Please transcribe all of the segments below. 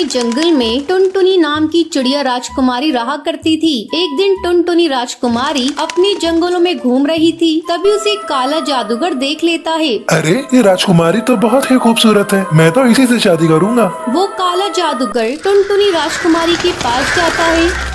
जंगल में टुनटुनी नाम की चिड़िया राजकुमारी रहा करती थी। एक दिन टुनटुनी राजकुमारी अपने जंगलों में घूम रही थी, तभी उसे एक काला जादूगर देख लेता है। अरे ये राजकुमारी तो बहुत ही खूबसूरत है, मैं तो इसी से शादी करूंगा। वो काला जादूगर टुनटुनी राजकुमारी के पास जाता है।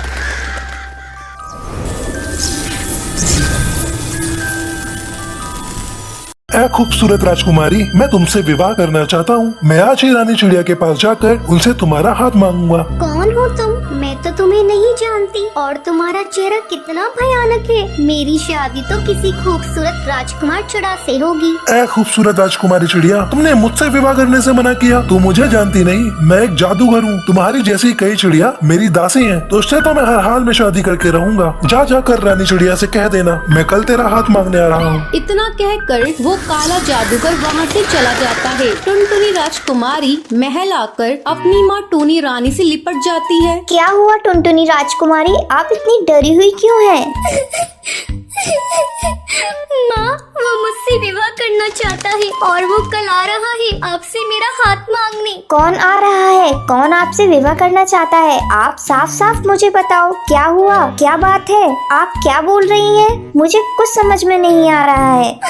ऐ खूबसूरत राजकुमारी, मैं तुमसे विवाह करना चाहता हूँ। मैं आज ही रानी चिड़िया के पास जाकर उनसे तुम्हारा हाथ मांगूंगा। कौन हो तुम? मैं तो तुम्हें नहीं जानती और तुम्हारा चेहरा कितना भयानक है। मेरी शादी तो किसी खूबसूरत राजकुमार चिड़ा से होगी। ऐ खूबसूरत राजकुमारी चिड़िया, तुमने मुझसे विवाह करने से मना किया। तुम मुझे जानती नहीं, मैं एक जादूगर हूँ। तुम्हारी जैसी कई चिड़िया मेरी दासी हैं, तो उससे तो मैं हर हाल में शादी करके रहूंगा। जा जाकर रानी चिड़िया से कह देना मैं कल तेरा हाथ मांगने आ रहा हूँ। इतना कहकर वो काला जादूगर वहाँ से चला जाता है। टुनटुनी राजकुमारी महल आकर अपनी माँ टूनी रानी से लिपट जाती है। क्या हुआ टुनटुनी राजकुमारी, आप इतनी डरी हुई क्यों हैं? माँ, वो मुझसे विवाह करना चाहता है और वो कल आ रहा है आपसे मेरा हाथ मांगने। कौन आ रहा है? कौन आपसे विवाह करना चाहता है? आप साफ साफ मुझे बताओ, क्या हुआ, क्या बात है? आप क्या बोल रही हैं? मुझे कुछ समझ में नहीं आ रहा है।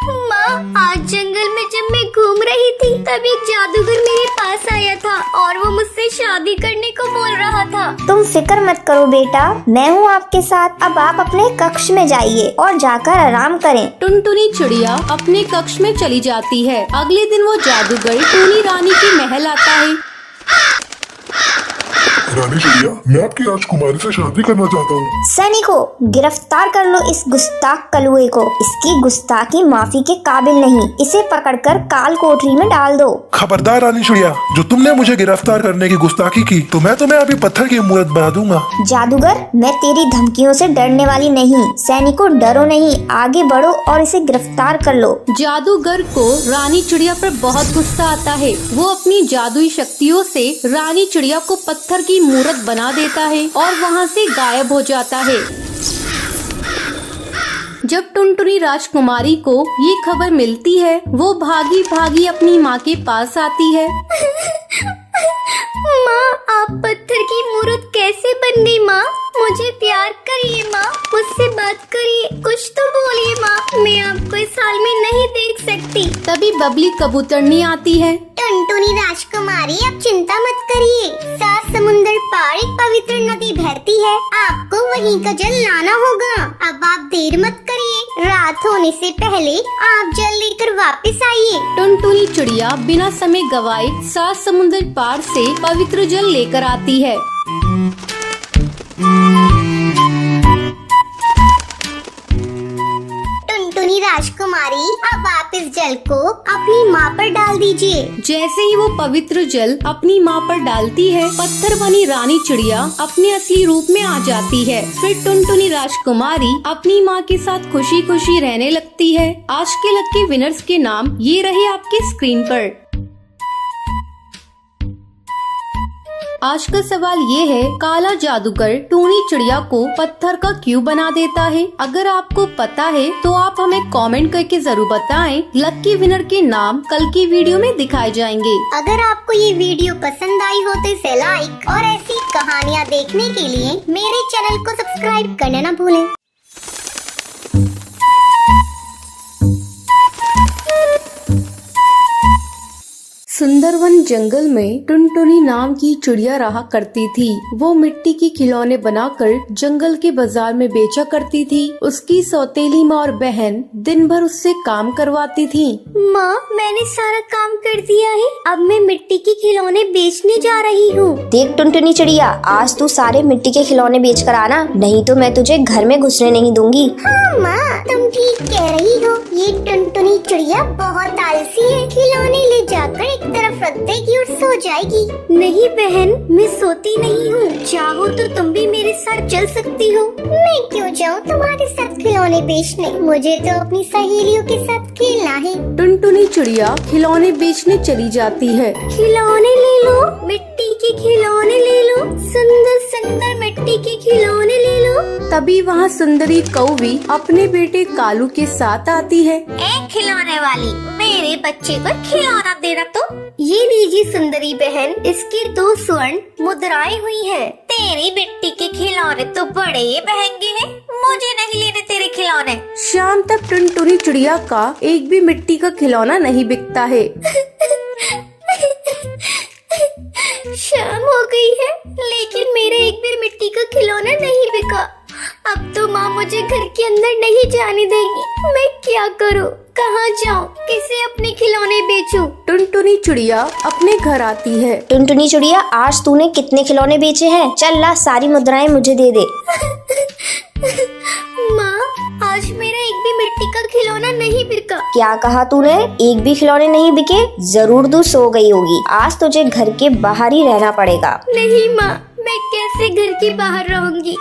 माँ, आज जंगल में जब मैं घूम रही थी तब एक जादूगर मेरे पास आया था और वो मुझसे शादी करने को बोल रहा था। तुम फिक्र मत करो बेटा, मैं हूँ आपके साथ। अब आप अपने कक्ष में जाइए और जाकर आराम करें। टुनटुनी चिड़िया अपने कक्ष में चली जाती है। अगले दिन वो जादूगर टूनी रानी के महल आता है। रानी चिड़िया, मैं आपकी राजकुमारी से शादी करना चाहता हूँ। सैनिकों, गिरफ्तार कर लो इस गुस्ताख कलुए को। इसकी गुस्ताखी माफी के काबिल नहीं। इसे पकड़कर काल कोठरी में डाल दो। खबरदार रानी चिड़िया, जो तुमने मुझे गिरफ्तार करने की गुस्ताखी की तो मैं तुम्हें अभी पत्थर की मूर्त बना दूंगा। जादूगर, मैं तेरी धमकियों से डरने वाली नहीं। सैनिकों, डरो नहीं, आगे बढ़ो और इसे गिरफ्तार कर लो। जादूगर को रानी चिड़िया पर बहुत गुस्सा आता है। वो अपनी जादुई शक्तियों से रानी चिड़िया को पत्थर की मूर्त बना देता है और वहाँ से गायब हो जाता है। जब टुनटुनी राजकुमारी को ये खबर मिलती है, वो भागी भागी अपनी माँ के पास आती है। माँ, आप पत्थर की मूर्त कैसे बन गई माँ? मुझे प्यार करिए माँ, मुझसे बात करिए, कुछ तो बोलिए माँ। मैं आपको इस हाल में नहीं देख सकती। तभी बबली कबूतरनी आती है। टुनटुनी राजकुमारी, आप चिंता मत करिए। 7 समुंदर पार एक पवित्र नदी बहती है, आपको वहीं का जल लाना होगा। अब आप देर मत करिए, रात होने से पहले आप जल लेकर वापस आइए। टुनटुनी चिड़िया बिना समय गवाए 7 समुंदर पार से पवित्र जल लेकर आती है। टुनटुनी राजकुमारी, अब आप इस जल को अपनी माँ पर डाल दीजिए। जैसे ही वो पवित्र जल अपनी माँ पर डालती है, पत्थर बनी रानी चिड़िया अपने असली रूप में आ जाती है। फिर टुनटुनी राजकुमारी अपनी माँ के साथ खुशी खुशी रहने लगती है। आज के लकी विनर्स के नाम ये रहे आपके स्क्रीन पर। आज का सवाल ये है, काला जादूगर टूनी चिड़िया को पत्थर का क्यों बना देता है? अगर आपको पता है तो आप हमें कमेंट करके जरूर बताएं। लकी विनर के नाम कल की वीडियो में दिखाए जाएंगे। अगर आपको ये वीडियो पसंद आई हो तो इसे लाइक और ऐसी कहानियाँ देखने के लिए मेरे चैनल को सब्सक्राइब करना न भूलें। सुंदरवन जंगल में टुनटुनी नाम की चिड़िया रहा करती थी। वो मिट्टी के खिलौने बनाकर जंगल के बाजार में बेचा करती थी। उसकी सौतेली माँ और बहन दिन भर उससे काम करवाती थी। माँ, मैंने सारा काम कर दिया है, अब मैं मिट्टी के खिलौने बेचने जा रही हूँ। देख टुनटुनी चिड़िया, आज तू सारे मिट्टी के खिलौने बेच कर आना, नहीं तो मैं तुझे घर में घुसने नहीं दूंगी। हाँ माँ, तुम ठीक कह रही हो। ये टुनटुनी चिड़िया बहुत आलसी है, खिलौने ले जाकर एक तरफ रख देगी और सो जाएगी। नहीं बहन, मैं सोती नहीं हूँ। चाहो तो तुम भी मेरे साथ चल सकती हो। मैं क्यों जाऊँ तुम्हारे साथ खिलौने बेचने, मुझे तो अपनी सहेलियों के साथ खेलना है। टुनटुनी चिड़िया खिलौने बेचने चली जाती है। खिलौने ले लो, मिट्टी के खिलौने ले लो, सुंदर सुंदर मिट्टी के खिलौने ले लो। तभी वहाँ सुंदरी कौवी अपने बेटे कालू के साथ आती है। ए खिलौने वाली, मेरे बच्चे को खिलौना देना तो। ये लीजिए सुंदरी बहन, इसकी 2 स्वर्ण मुद्राएं हुई हैं। तेरी मिट्टी के खिलौने तो बड़े महंगे हैं, मुझे नहीं लेने तेरे खिलौने। शाम तक टुनटुनी चिड़िया का एक भी मिट्टी का खिलौना नहीं बिकता है। शाम हो गई है, लेकिन मेरा एक भी मिट्टी का खिलौना नहीं बिका। अब तो माँ मुझे घर के अंदर नहीं जाने देगी। मैं क्या करूँ, कहाँ जाऊँ, किसे अपने खिलौने बेचूं? टुनटुनी चिड़िया अपने घर आती है। टुनटुनी चिड़िया, आज तूने कितने खिलौने बेचे हैं? चल ला, सारी मुद्राएं मुझे दे दे। माँ, आज मेरा एक भी मिट्टी का खिलौना नहीं बिका। क्या कहा तूने? एक भी खिलौने नहीं बिके? जरूर तू सो गई होगी। आज तुझे घर के बाहर ही रहना पड़ेगा। नहीं माँ, मैं कैसे घर के बाहर रहूंगी?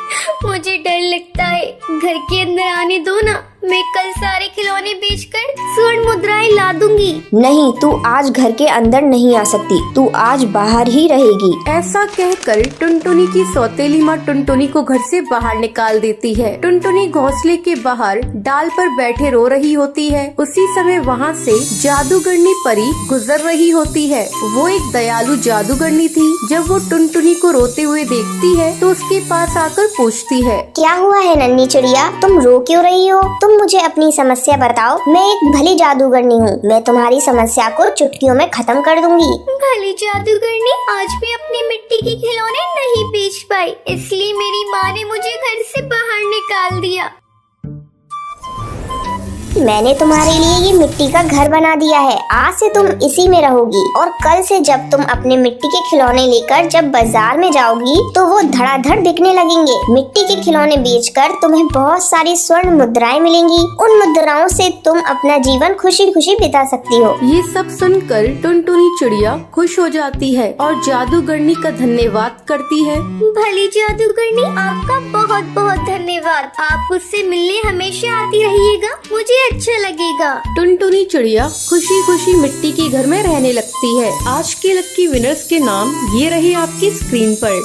मुझे डर लगता है। घर के अंदर आने दो ना, मैं कल सारे खिलौने बेचकर स्वर्ण मुद्राएं ला दूंगी। नहीं, तू आज घर के अंदर नहीं आ सकती, तू आज बाहर ही रहेगी। ऐसा कहकर टुनटुनी की सौतेली माँ टुनटुनी को घर से बाहर निकाल देती है। टुनटुनी घोंसले के बाहर डाल पर बैठे रो रही होती है। उसी समय वहाँ से जादूगरनी परी गुजर रही होती है। वो एक दयालु जादूगरनी थी। जब वो टुनटुनी को रोते हुए देखती है तो उसके पास आकर पूछती है, क्या हुआ है नन्ही चिड़िया, तुम रो क्यों रही हो? तुम मुझे अपनी समस्या बताओ। मैं एक भली जादूगरनी हूँ, मैं तुम्हारी समस्या को चुटकियों में खत्म कर दूंगी। भली जादूगरनी, आज भी अपनी मिट्टी के खिलौने नहीं बेच पाई, इसलिए मेरी माँ ने मुझे घर से बाहर निकाल दिया। मैंने तुम्हारे लिए ये मिट्टी का घर बना दिया है। आज से तुम इसी में रहोगी और कल से जब तुम अपने मिट्टी के खिलौने लेकर जब बाजार में जाओगी तो वो धड़ाधड़ बिकने लगेंगे। मिट्टी के खिलौने बेचकर तुम्हें बहुत सारी स्वर्ण मुद्राएं मिलेंगी। उन मुद्राओं से तुम अपना जीवन खुशी खुशी बिता सकती हो। ये सब सुनकर टुनटुनी चिड़िया खुश हो जाती है और जादूगरनी का धन्यवाद करती है। भली जादूगरनी, आपका बहुत बहुत धन्यवाद। आप मुझसे मिलने हमेशा आती रहिएगा, मुझे अच्छा लगेगा। टुनटुनी चिड़िया खुशी खुशी मिट्टी के घर में रहने लगती है। आज के लक्की विनर्स के नाम ये रहे आपकी स्क्रीन पर।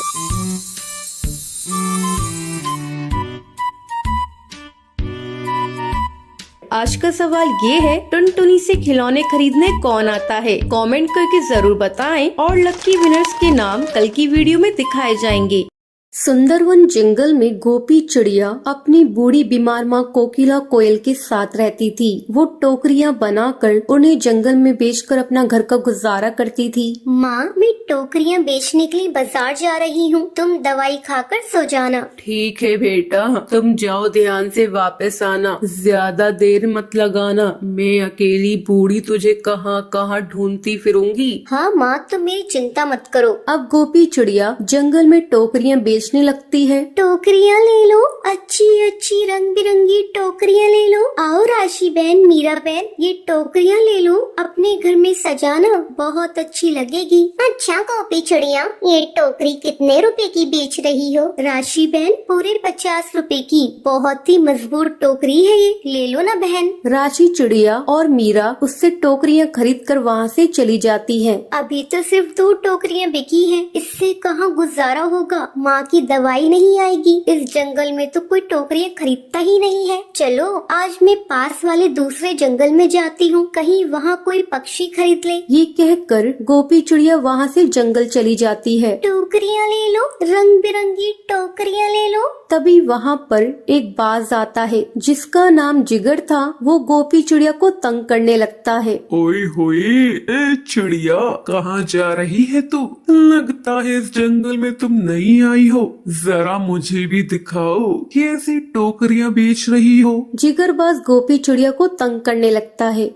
आज का सवाल ये है, टुनटुनी से खिलौने खरीदने कौन आता है? कमेंट करके जरूर बताएं और लक्की विनर्स के नाम कल की वीडियो में दिखाए जाएंगे। सुंदरवन जंगल में गोपी चिड़िया अपनी बूढ़ी बीमार माँ कोकिला कोयल के साथ रहती थी। वो टोकरियाँ बनाकर उन्हें जंगल में बेचकर अपना घर का गुजारा करती थी। माँ, मैं टोकरियाँ बेचने के लिए बाजार जा रही हूँ, तुम दवाई खाकर सो जाना। ठीक है बेटा, तुम जाओ, ध्यान से वापस आना, ज्यादा देर मत लगाना। मैं अकेली बूढ़ी तुझे कहाँ कहाँ ढूंढती फिरूंगी। हाँ माँ, तुम मेरी चिंता मत करो। अब गोपी चिड़िया जंगल में टोकरियाँ बेचने लगती है। टोकरियाँ ले लो, अच्छी अच्छी रंग बिरंगी टोकरियाँ ले लो। आओ राशि बहन, मीरा बहन, ये टोकरियाँ ले लो, अपने घर में सजाना, बहुत अच्छी लगेगी। अच्छा गोपी चिड़िया, ये टोकरी कितने रुपए की बेच रही हो? राशि बहन, पूरे 50 रुपए की। बहुत ही मजबूत टोकरी है ये, ले लो ना बहन। राशि चिड़िया और मीरा उससे टोकरियाँ खरीद कर वहाँ से चली जाती है। अभी तो सिर्फ 2 टोकरियाँ बिकी हैं, इससे कहाँ गुजारा होगा? माँ की दवाई नहीं आएगी। इस जंगल में तो कोई टोकरियाँ खरीदता ही नहीं है। चलो आज मैं पास वाले दूसरे जंगल में जाती हूँ, कहीं वहाँ कोई पक्षी खरीद ले। ये कहकर गोपी चिड़िया वहाँ से जंगल चली जाती है। टोकरियाँ ले लो, रंग बिरंगी टोकरियाँ ले लो। तभी वहाँ पर एक बाज आता है जिसका नाम जिगर था। वो गोपी चिड़िया को तंग करने लगता है। ओए होए, ए चिड़िया, कहाँ जा रही है तू? लगता है इस जंगल में तुम नहीं आई हो। जरा मुझे भी दिखाओ, कैसी टोकरियाँ बेच रही हो? जिगरबाज गोपी चिड़िया को तंग करने लगता है।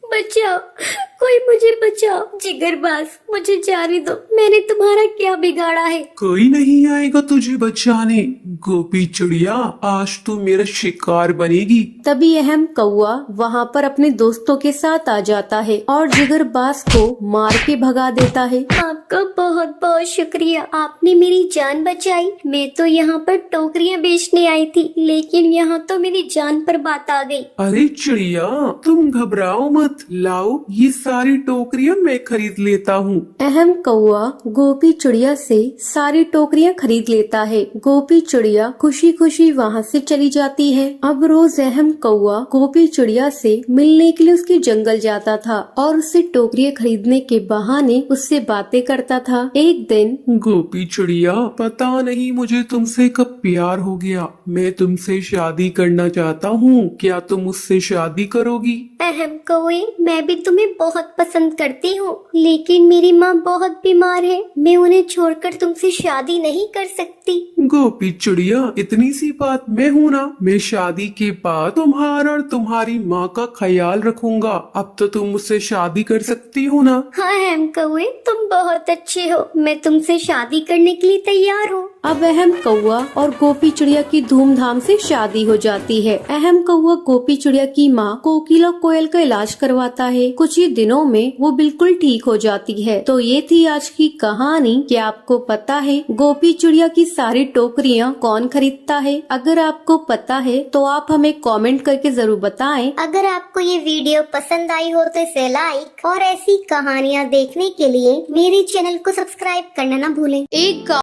बचाओ, कोई मुझे बचाओ। जिगरबाज, मुझे जाने दो, मैंने तुम्हारा क्या बिगाड़ा है? कोई नहीं आएगा तुझे बचाने। गोपी चिड़िया, आज तू मेरा शिकार बनेगी। तभी अहम कौआ वहाँ पर अपने दोस्तों के साथ आ जाता है और जिगरबाज को मार के भगा देता है। आपका बहुत बहुत शुक्रिया, आपने मेरी जान बचाई। मैं तो यहाँ पर टोकरियाँ बेचने आई थी, लेकिन यहाँ तो मेरी जान पर बात आ गई। अरे चिड़िया, तुम घबराओ मत, लाओ ये सारी टोकरियाँ मैं खरीद लेता हूँ। अहम कौआ गोपी चिड़िया से सारी टोकरियाँ खरीद लेता है। गोपी चिड़िया खुशी खुशी वहाँ से चली जाती है। अब रोज अहम कौआ गोपी चिड़िया से मिलने के लिए उसके जंगल जाता था और उससे टोकरियाँ खरीदने के बहाने उससे बातें करता था। एक दिन गोपी चिड़िया, पता नहीं मुझे तुमसे कब प्यार हो गया। मैं तुमसे शादी करना चाहता हूँ, क्या तुम मुझसे शादी करोगी? अहम कौए, मैं भी तुम्हें बहुत पसंद करती हूँ, लेकिन मेरी माँ बहुत बीमार है। मैं उन्हें छोड़कर तुमसे शादी नहीं कर सकती। गोपी चिड़िया, इतनी सी बात मैं हूँ ना, मैं शादी के बाद तुम्हारा और तुम्हारी माँ का ख्याल रखूंगा। अब तो तुम मुझसे शादी कर सकती हो ना? हाँ अहम कौए, तुम बहुत अच्छे हो, मैं तुमसे शादी करने के लिए तैयार हूँ। अब अहम कौआ और गोपी चिड़िया की धूमधाम से शादी हो जाती है। अहम कौआ गोपी चिड़िया की माँ कोकिला कोयल का इलाज करवाता है। कुछ ही दिनों में वो बिल्कुल ठीक हो जाती है। तो ये थी आज की कहानी। क्या आपको पता है गोपी चिड़िया की सारी टोकरियाँ कौन खरीदता है? अगर आपको पता है तो आप हमें कमेंट करके जरूर बताएं। अगर आपको ये वीडियो पसंद आई हो तो इसे लाइक और ऐसी कहानियाँ देखने के लिए मेरे चैनल को सब्सक्राइब करना ना भूलें। एक